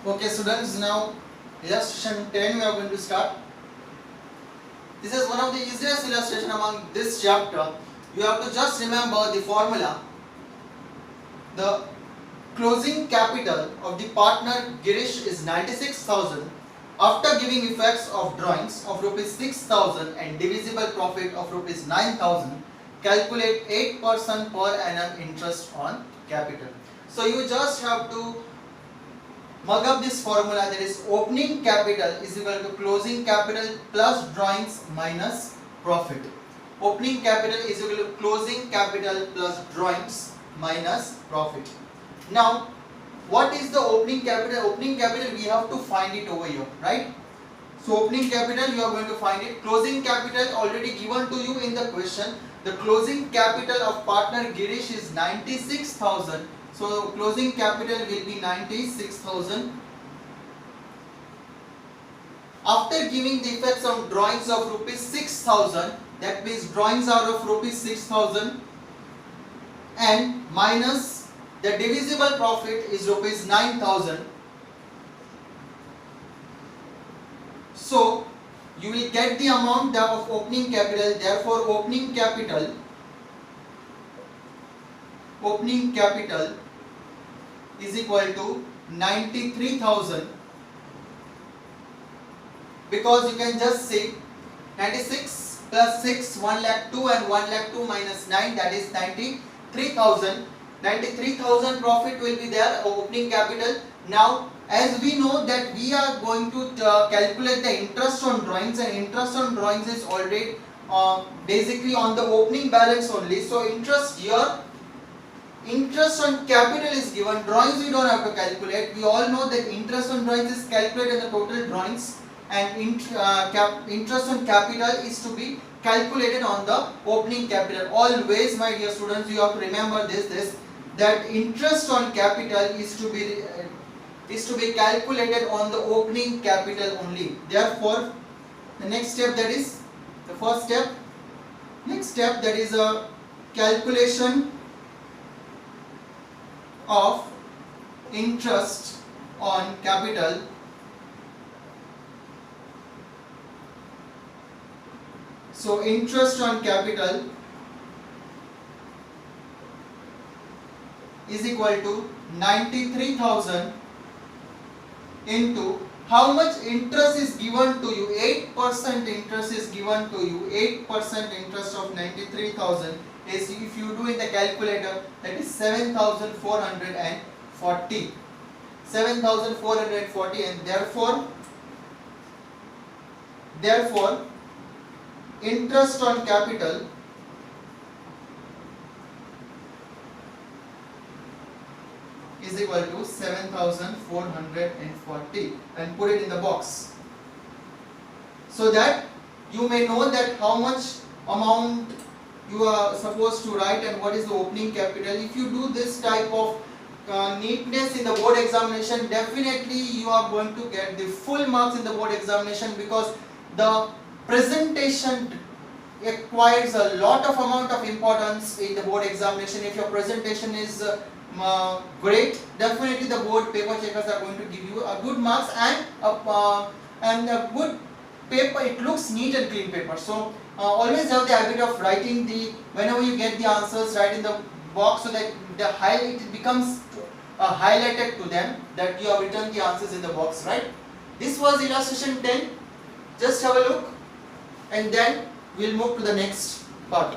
Okay students, now illustration 10 we are going to start. This is one of the easiest illustration among this chapter. You have to just remember the formula. The closing capital of the partner Girish is 96,000 after giving effects of drawings of rupees 6,000 and divisible profit of rupees 9,000. Calculate 8% per annum interest on capital. So you just have to mug up this formula, that is opening capital is equal to closing capital plus drawings minus profit. Opening capital is equal to closing capital plus drawings minus profit. Now what is the opening capital? Opening capital we have to find it over here, right? So opening capital you are going to find it. Closing capital already given to you in the question. The closing capital of partner Girish is 96,000. So closing capital will be 96,000. After giving the effects of drawings of rupees 6,000, that means drawings are of rupees 6,000 and minus the divisible profit is rupees 9,000. So you will get the amount of opening capital. Therefore opening capital is equal to 93,000, because you can just say 96 plus 6, 1 lakh 2 and 1 lakh 2 minus 9, that is 93,000. 93,000 profit will be there, opening capital. Now as we know that we are going to calculate the interest on drawings, and interest on drawings is already basically on the opening balance only. So interest here, interest on capital is given, drawings we don't have to calculate. We all know that interest on drawings is calculated in the total drawings, and interest on capital is to be calculated on the opening capital. Always my dear students, you have to remember this that interest on capital is to be calculated on the opening capital only. Therefore the next step, that is the first step, next step, that is a calculation of interest on capital. So interest on capital is equal to 93,000 into how much interest is given to you. 8% interest is given to you. 8% interest of 93,000 is, if you do in the calculator, that is 7,440. 7,440, and therefore interest on capital is equal to 7,440, and put it in the box so that you may know that how much amount you are supposed to write and what is the opening capital. If you do this type of neatness in the board examination, definitely you are going to get the full marks in the board examination, because the presentation acquires a lot of amount of importance in the board examination. If your presentation is great, definitely the board paper checkers are going to give you a good marks and a good paper. It looks neat and clean paper. So always have the habit of writing whenever you get the answers, write in the box so that it becomes highlighted to them that you have written the answers in the box, right? This was illustration 10. Just have a look and then we'll move to the next part.